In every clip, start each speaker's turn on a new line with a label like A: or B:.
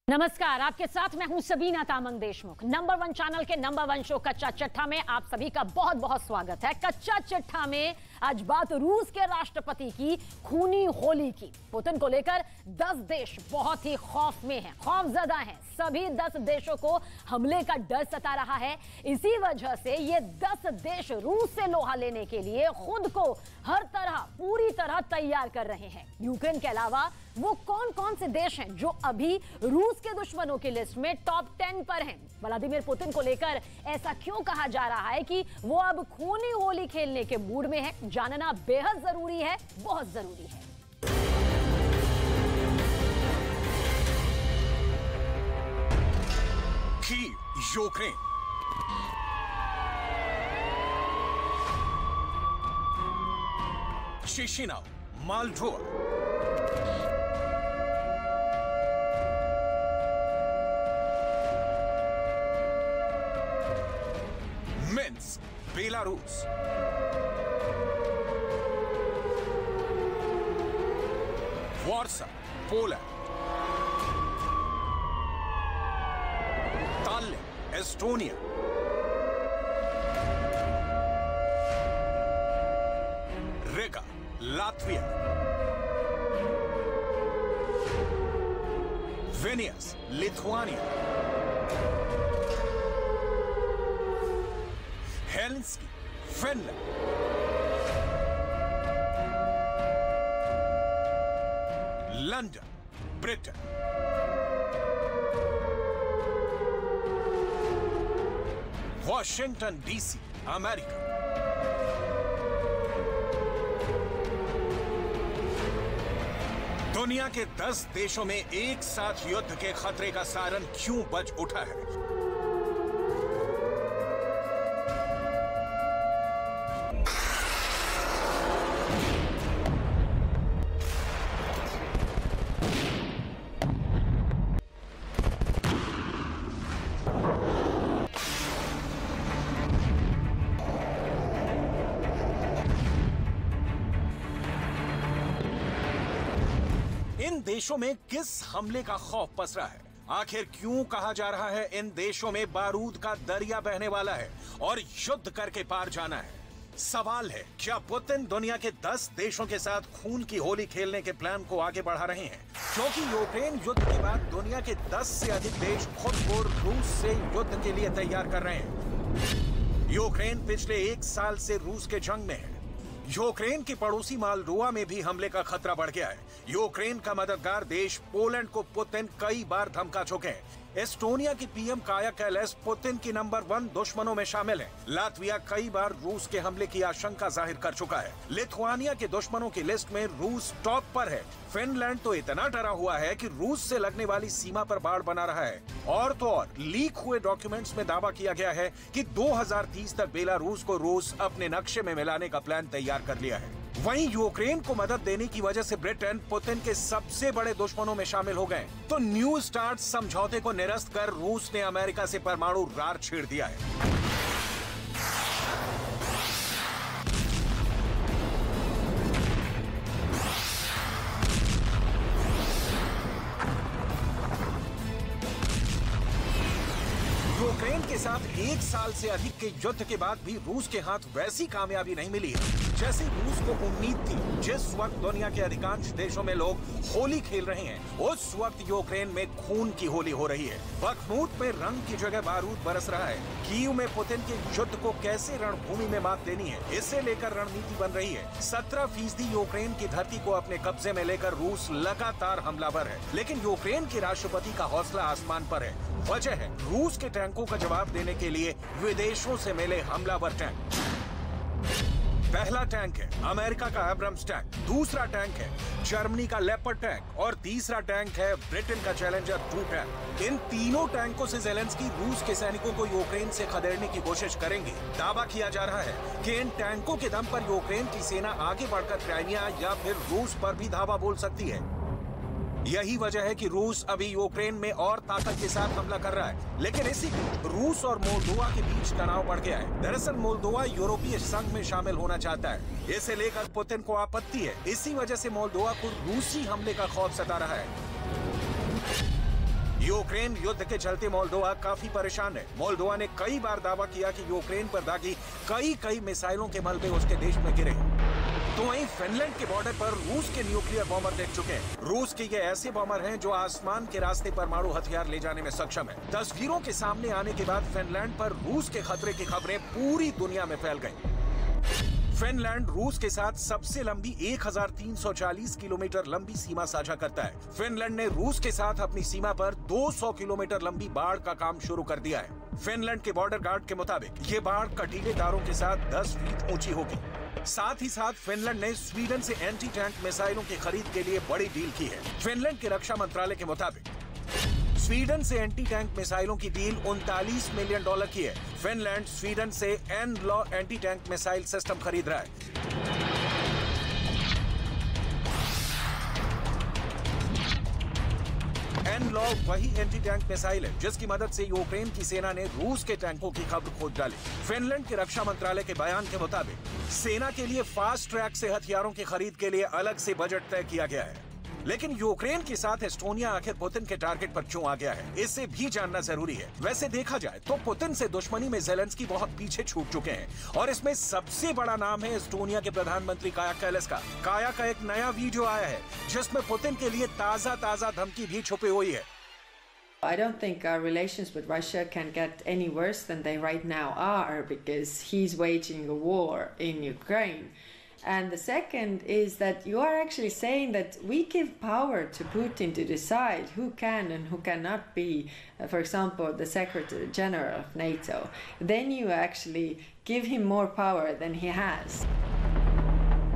A: नमस्कार, आपके साथ मैं हूं सबीना तामंग देशमुख। नंबर 1 चैनल के नंबर 1 शो कच्चा चिट्ठा में आप सभी का बहुत बहुत स्वागत है। कच्चा चिट्ठा में आज बात रूस के राष्ट्रपति की खूनी होली की। पुतिन को लेकर 10 देश बहुत ही खौफ में हैं, खौफजदा हैं। सभी 10 देशों को हमले का डर सता रहा है। इसी वजह से ये 10 देश रूस से लोहा लेने के लिए खुद को हर तरह पूरी तरह तैयार कर रहे हैं। यूक्रेन के अलावा वो कौन कौन से देश हैं जो अभी रूस के दुश्मनों की लिस्ट में टॉप 10 पर हैं? व्लादिमीर पुतिन को लेकर ऐसा क्यों कहा जा रहा है कि वो अब खूनी होली खेलने के मूड में है? जानना बेहद जरूरी है, बहुत जरूरी है।
B: Ukraine Chisinau, Moldova, Minsk, Belarus, Warsaw, Poland, Tallinn, Estonia, Riga, Latvia, Vilnius, Lithuania, Helsinki, Finland, London, Britain, Washington DC, America, दुनिया के 10 देशों में एक साथ युद्ध के खतरे का सायरन क्यों बज उठा है? इन देशों में किस हमले का खौफ पसरा है? आखिर क्यों कहा जा रहा है इन देशों में बारूद का दरिया बहने वाला है और युद्ध करके पार जाना है? सवाल है, क्या पुतिन दुनिया के 10 देशों के साथ खून की होली खेलने के प्लान को आगे बढ़ा रहे हैं? क्योंकि यूक्रेन युद्ध के बाद दुनिया के 10 से अधिक देश खुद को रूस से युद्ध के लिए तैयार कर रहे हैं। यूक्रेन पिछले 1 साल से रूस के जंग में है। यूक्रेन के पड़ोसी मोल्दोवा में भी हमले का खतरा बढ़ गया है। यूक्रेन का मददगार देश पोलैंड को पुतिन कई बार धमका चुके हैं। एस्टोनिया की पीएम काया कैलास पुतिन की नंबर 1 दुश्मनों में शामिल है। लात्विया कई बार रूस के हमले की आशंका जाहिर कर चुका है। लिथुआनिया के दुश्मनों की लिस्ट में रूस टॉप पर है। फिनलैंड तो इतना डरा हुआ है कि रूस से लगने वाली सीमा पर बाड़ बना रहा है। और तो और लीक हुए डॉक्यूमेंट्स में दावा किया गया है कि 2030 तक बेलारूस को रूस अपने नक्शे में मिलाने का प्लान तैयार कर लिया है। वहीं यूक्रेन को मदद देने की वजह से ब्रिटेन पुतिन के सबसे बड़े दुश्मनों में शामिल हो गए। तो न्यू स्टार्ट समझौते को निरस्त कर रूस ने अमेरिका से परमाणु रार छेड़ दिया है। यूक्रेन के साथ 1 साल से अधिक के युद्ध के बाद भी रूस के हाथ वैसी कामयाबी नहीं मिली है जैसी रूस को उम्मीद थी। जिस वक्त दुनिया के अधिकांश देशों में लोग होली खेल रहे हैं, उस वक्त यूक्रेन में खून की होली हो रही है। बखमूत में रंग की जगह बारूद बरस रहा है। कीव में पुतिन के युद्ध को कैसे रणभूमि में मात देनी है, इससे लेकर रणनीति बन रही है। 17% यूक्रेन की धरती को अपने कब्जे में लेकर रूस लगातार हमलावर है, लेकिन यूक्रेन के राष्ट्रपति का हौसला आसमान पर है। वजह है रूस के टैंकों का जवाब देने के लिए विदेशों से मिले हमलावर टैंक। पहला टैंक है अमेरिका का एब्रम्स टैंक, दूसरा टैंक है जर्मनी का लेपर्ड टैंक और तीसरा टैंक है ब्रिटेन का चैलेंजर 2 टैंक। इन तीनों टैंकों से ज़ेलेंस्की रूस के सैनिकों को यूक्रेन से खदेड़ने की कोशिश करेंगे। दावा किया जा रहा है कि इन टैंकों के दम पर यूक्रेन की सेना आगे बढ़कर क्राइमिया या फिर रूस पर भी धावा बोल सकती है। यही वजह है कि रूस अभी यूक्रेन में और ताकत के साथ हमला कर रहा है। लेकिन इसी रूस और मोल्दोवा के बीच तनाव बढ़ गया है। दरअसल मोल्दोवा यूरोपीय संघ में शामिल होना चाहता है। इसे लेकर पुतिन को आपत्ति है। इसी वजह से मोल्दोवा को रूसी हमले का खौफ सता रहा है। यूक्रेन युद्ध के चलते मोल्दोवा काफी परेशान है। मोल्दोवा ने कई बार दावा किया कि यूक्रेन पर दागी कई मिसाइलों के मलबे उसके देश में गिरे। तो वहीं फिनलैंड के बॉर्डर पर रूस के न्यूक्लियर बॉम्बर देख चुके हैं। रूस के ये ऐसे बॉम्बर हैं जो आसमान के रास्ते परमाणु हथियार ले जाने में सक्षम है। तस्वीरों के सामने आने के बाद फिनलैंड पर रूस के खतरे की खबरें पूरी दुनिया में फैल गईं। फिनलैंड रूस के साथ सबसे लंबी 1340 किलोमीटर लंबी सीमा साझा करता है। फिनलैंड ने रूस के साथ अपनी सीमा पर 200 किलोमीटर लंबी बाढ़ का काम शुरू कर दिया है। फिनलैंड के बॉर्डर गार्ड के मुताबिक ये बाढ़ कटीले तारों के साथ 10 फीट ऊंची होगी। साथ ही साथ फिनलैंड ने स्वीडन से एंटी टैंक मिसाइलों की खरीद के लिए बड़ी डील की है। फिनलैंड के रक्षा मंत्रालय के मुताबिक स्वीडन से एंटी टैंक मिसाइलों की डील $39 मिलियन की है। फिनलैंड स्वीडन से N-law anti tank missile system खरीद रहा है। एन-लॉ वही एंटी टैंक मिसाइल है जिसकी मदद से यूक्रेन की सेना ने रूस के टैंकों की खबर खोज डाली। फिनलैंड के रक्षा मंत्रालय के बयान के मुताबिक सेना के लिए फास्ट ट्रैक से हथियारों की खरीद के लिए अलग से बजट तय किया गया है। लेकिन यूक्रेन के साथ एस्टोनिया आखिर पुतिन के टारगेट पर क्यों आ गया है, इसे भी जानना जरूरी है। वैसे देखा जाए तो पुतिन से दुश्मनी में ज़ेलेंस्की बहुत पीछे छूट चुके हैं और इसमें सबसे बड़ा नाम है एस्टोनिया के प्रधानमंत्री काया कैलस का। काया का एक नया वीडियो आया है जिसमें पुतिन के लिए ताजा धमकी भी छुपी हुई है।
C: I don't think our relations with Russia can get any worse than they right now are, because he's waging a war in Ukraine. And the second is that you are actually saying that we give power to Putin to decide who can and who cannot be, for example, the Secretary General of NATO. Then you actually give him more power than he has.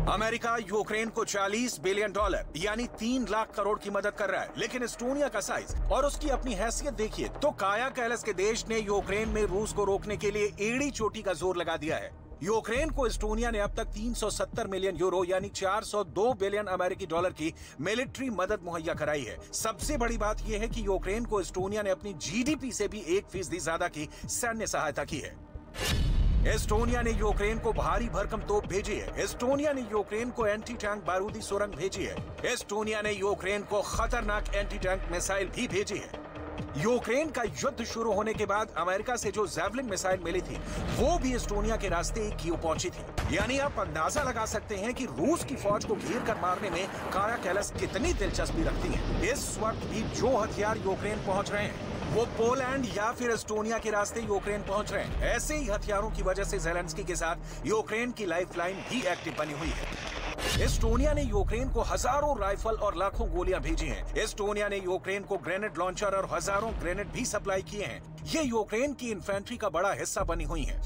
B: America Ukraine को $40 billion यानी 3 लाख करोड़ की मदद कर रहा है। लेकिन Estonia का size और उसकी अपनी हैसियत देखिए तो काया कैलस के देश ने यूक्रेन में रूस को रोकने के लिए एड़ी चोटी का जोर लगा दिया है। यूक्रेन को एस्टोनिया ने अब तक 370 मिलियन यूरो यानी 402 बिलियन अमेरिकी डॉलर की मिलिट्री मदद मुहैया कराई है। सबसे बड़ी बात यह है कि यूक्रेन को एस्टोनिया ने अपनी जीडीपी से भी 1% ज्यादा की सैन्य सहायता की है। एस्टोनिया ने यूक्रेन को भारी भरकम तोप भेजी है। एस्टोनिया ने यूक्रेन को एंटी टैंक बारूदी सुरंग भेजी है। एस्टोनिया ने यूक्रेन को खतरनाक एंटी टैंक मिसाइल भी भेजी है। यूक्रेन का युद्ध शुरू होने के बाद अमेरिका से जो जैवलिन मिसाइल मिली थी वो भी एस्टोनिया के रास्ते कीव पहुंची थी। यानी आप अंदाजा लगा सकते हैं कि रूस की फौज को घेर कर मारने में काया कैलस कितनी दिलचस्पी रखती है। इस वक्त भी जो हथियार यूक्रेन पहुंच रहे हैं वो पोलैंड या फिर एस्टोनिया के रास्ते यूक्रेन पहुंच रहे हैं। ऐसे ही हथियारों की वजह से ज़ेलेंस्की के साथ यूक्रेन की लाइफलाइन भी एक्टिव बनी हुई है। एस्टोनिया ने यूक्रेन को हजारों राइफल और लाखों गोलियां भेजी हैं। एस्टोनिया ने यूक्रेन को ग्रेनेड लॉन्चर और हजारों ग्रेनेड भी सप्लाई किए हैं। ये यूक्रेन की इन्फेंट्री का बड़ा हिस्सा बनी हुई है।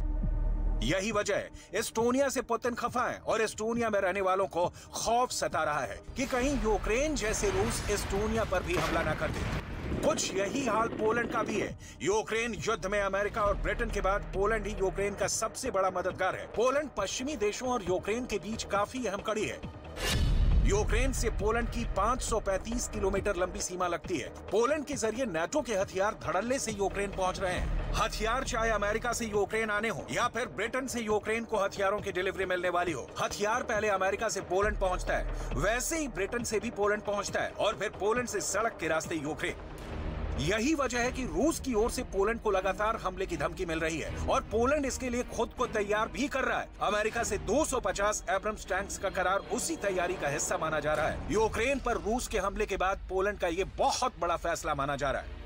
B: यही वजह है एस्टोनिया से पुतिन खफा है और एस्टोनिया में रहने वालों को खौफ सता रहा है कि कहीं यूक्रेन जैसे रूस एस्टोनिया पर भी हमला न कर दे। कुछ यही हाल पोलैंड का भी है। यूक्रेन युद्ध में अमेरिका और ब्रिटेन के बाद पोलैंड ही यूक्रेन का सबसे बड़ा मददगार है। पोलैंड पश्चिमी देशों और यूक्रेन के बीच काफी अहम कड़ी है। यूक्रेन से पोलैंड की 535 किलोमीटर लंबी सीमा लगती है। पोलैंड के जरिए नाटो के हथियार धड़ल्ले से यूक्रेन पहुंच रहे हैं। हथियार चाहे अमेरिका से यूक्रेन आने हो या फिर ब्रिटेन से यूक्रेन को हथियारों की डिलीवरी मिलने वाली हो, हथियार पहले अमेरिका से पोलैंड पहुंचता है, वैसे ही ब्रिटेन से भी पोलैंड पहुंचता है और फिर पोलैंड से सड़क के रास्ते यूक्रेन। यही वजह है कि रूस की ओर से पोलैंड को लगातार हमले की धमकी मिल रही है और पोलैंड इसके लिए खुद को तैयार भी कर रहा है। अमेरिका से 250 एब्रम्स टैंक्स का करार उसी तैयारी का हिस्सा माना जा रहा है। यूक्रेन पर रूस के हमले के बाद पोलैंड का ये बहुत बड़ा फैसला माना जा रहा है।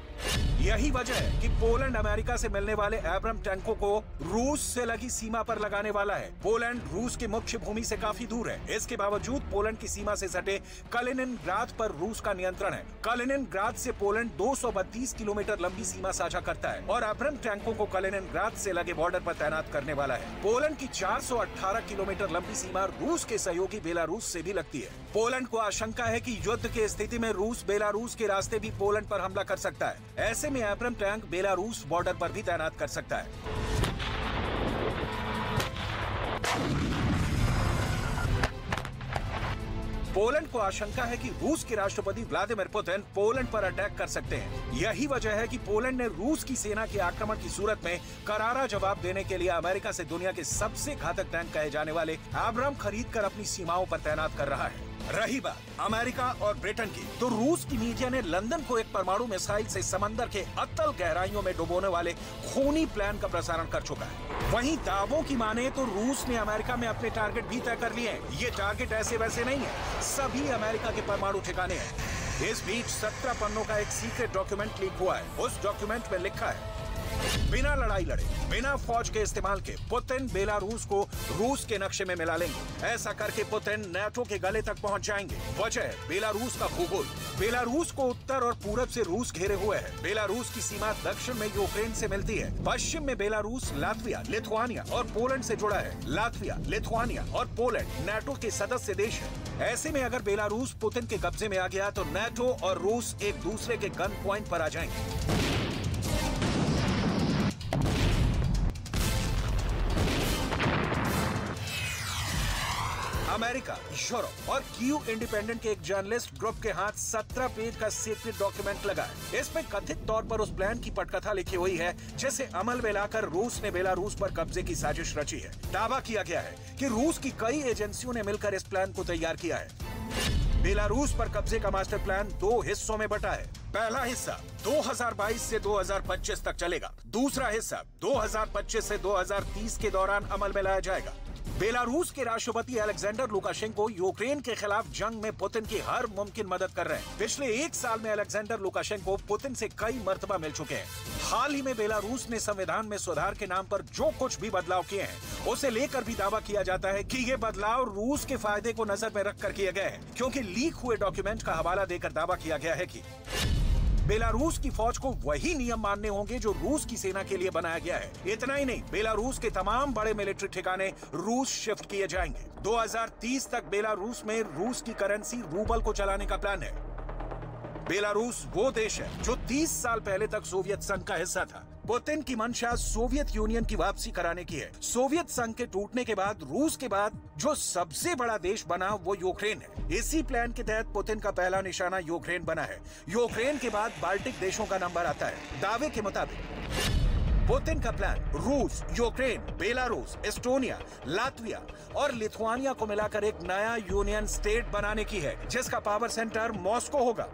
B: यही वजह है कि पोलैंड अमेरिका से मिलने वाले एब्रम टैंकों को रूस से लगी सीमा पर लगाने वाला है। पोलैंड रूस की मुख्य भूमि से काफी दूर है। इसके बावजूद पोलैंड की सीमा से सटे कलिनिनग्राद पर रूस का नियंत्रण है। कलिनिनग्राद से पोलैंड 232 किलोमीटर लंबी सीमा साझा करता है और एब्रम टैंकों को कलिनिनग्राद से लगे बॉर्डर पर तैनात करने वाला है। पोलैंड की 418 किलोमीटर लंबी सीमा रूस के सहयोगी बेलारूस से भी लगती है। पोलैंड को आशंका है कि युद्ध की स्थिति में रूस बेलारूस के रास्ते भी पोलैंड पर हमला कर सकता है। ऐसे में एब्रम टैंक बेलारूस बॉर्डर पर भी तैनात कर सकता है। पोलैंड को आशंका है कि रूस के राष्ट्रपति व्लादिमीर पुतिन पोलैंड पर अटैक कर सकते हैं। यही वजह है कि पोलैंड ने रूस की सेना के आक्रमण की सूरत में करारा जवाब देने के लिए अमेरिका से दुनिया के सबसे घातक टैंक कहे जाने वाले एब्रम खरीद कर अपनी सीमाओं पर तैनात कर रहा है। रही बात अमेरिका और ब्रिटेन की, तो रूस की मीडिया ने लंदन को एक परमाणु मिसाइल से समंदर के अतल गहराइयों में डुबोने वाले खूनी प्लान का प्रसारण कर चुका है। वहीं दावों की माने तो रूस ने अमेरिका में अपने टारगेट भी तय कर लिए हैं। ये टारगेट ऐसे वैसे नहीं है, सभी अमेरिका के परमाणु ठिकाने हैं। इस बीच 17 पन्नों का एक सीक्रेट डॉक्यूमेंट लीक हुआ है। उस डॉक्यूमेंट में लिखा है, बिना लड़ाई लड़े, बिना फौज के इस्तेमाल के पुतिन बेलारूस को रूस के नक्शे में मिला लेंगे। ऐसा करके पुतिन नाटो के गले तक पहुंच जाएंगे। वजह है बेलारूस का भूगोल। बेलारूस को उत्तर और पूरब से रूस घेरे हुए है। बेलारूस की सीमा दक्षिण में यूक्रेन से मिलती है। पश्चिम में बेलारूस लातविया, लिथुआनिया और पोलैंड से जुड़ा है। लातविया, लिथुआनिया और पोलैंड नाटो के सदस्य देश है। ऐसे में अगर बेलारूस पुतिन के कब्जे में आ गया तो नाटो और रूस एक दूसरे के गन पॉइंट पर आ जाएंगे। अमेरिका, यूरोप और कीव इंडिपेंडेंट के एक जर्नलिस्ट ग्रुप के हाथ 17 पेज का सीक्रेट डॉक्यूमेंट लगा है। इसमें कथित तौर पर उस प्लान की पटकथा लिखी हुई है जिसे अमल में लाकर रूस ने बेलारूस पर कब्जे की साजिश रची है। दावा किया गया है कि रूस की कई एजेंसियों ने मिलकर इस प्लान को तैयार किया है। बेलारूस पर कब्जे का मास्टर प्लान 2 हिस्सों में बटा है। पहला हिस्सा 2022 से 2025 तक चलेगा। दूसरा हिस्सा 2025 से 2030 के दौरान अमल में लाया जाएगा। बेलारूस के राष्ट्रपति अलेक्जेंडर लुकाशेंको यूक्रेन के खिलाफ जंग में पुतिन की हर मुमकिन मदद कर रहे हैं। पिछले 1 साल में अलेक्जेंडर लुकाशेंको पुतिन से कई मर्तबा मिल चुके हैं। हाल ही में बेलारूस ने संविधान में सुधार के नाम पर जो कुछ भी बदलाव किए हैं, उसे लेकर भी दावा किया जाता है कि ये बदलाव रूस के फायदे को नजर में रखकर किए गए हैं, क्योंकि लीक हुए डॉक्यूमेंट का हवाला देकर दावा किया गया है कि बेलारूस की फौज को वही नियम मानने होंगे जो रूस की सेना के लिए बनाया गया है। इतना ही नहीं, बेलारूस के तमाम बड़े मिलिट्री ठिकाने रूस शिफ्ट किए जाएंगे। 2030 तक बेलारूस में रूस की करेंसी रूबल को चलाने का प्लान है। बेलारूस वो देश है जो 30 साल पहले तक सोवियत संघ का हिस्सा था। पुतिन की मंशा सोवियत यूनियन की वापसी कराने की है। सोवियत संघ के टूटने के बाद रूस के बाद जो सबसे बड़ा देश बना वो यूक्रेन है। इसी प्लान के तहत पुतिन का पहला निशाना यूक्रेन बना है। यूक्रेन के बाद बाल्टिक देशों का नंबर आता है। दावे के मुताबिक पुतिन का प्लान रूस, यूक्रेन, बेलारूस, एस्टोनिया, लातविया और लिथुआनिया को मिलाकर एक नया यूनियन स्टेट बनाने की है, जिसका पावर सेंटर मॉस्को होगा।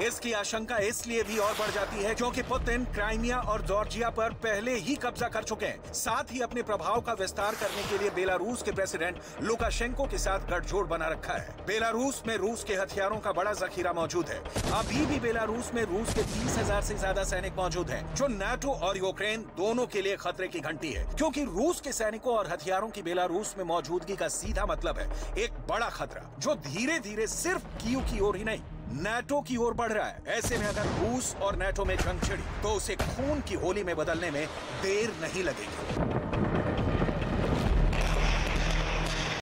B: इसकी आशंका इसलिए भी और बढ़ जाती है क्योंकि पुतिन क्राइमिया और जॉर्जिया पर पहले ही कब्जा कर चुके हैं। साथ ही अपने प्रभाव का विस्तार करने के लिए बेलारूस के प्रेसिडेंट लुकाशेंको के साथ गठजोड़ बना रखा है। बेलारूस में रूस के हथियारों का बड़ा जखीरा मौजूद है। अभी भी बेलारूस में रूस के 30,000 से ज्यादा सैनिक मौजूद हैं, जो नाटो और यूक्रेन दोनों के लिए खतरे की घंटी है, क्योंकि रूस के सैनिकों और हथियारों की बेलारूस में मौजूदगी का सीधा मतलब है एक बड़ा खतरा जो धीरे धीरे सिर्फ कीव की ओर ही नहीं नाटो की ओर बढ़ रहा है। ऐसे में अगर रूस और नाटो में जंग छिड़ी तो उसे खून की होली में बदलने में देर नहीं लगेगी।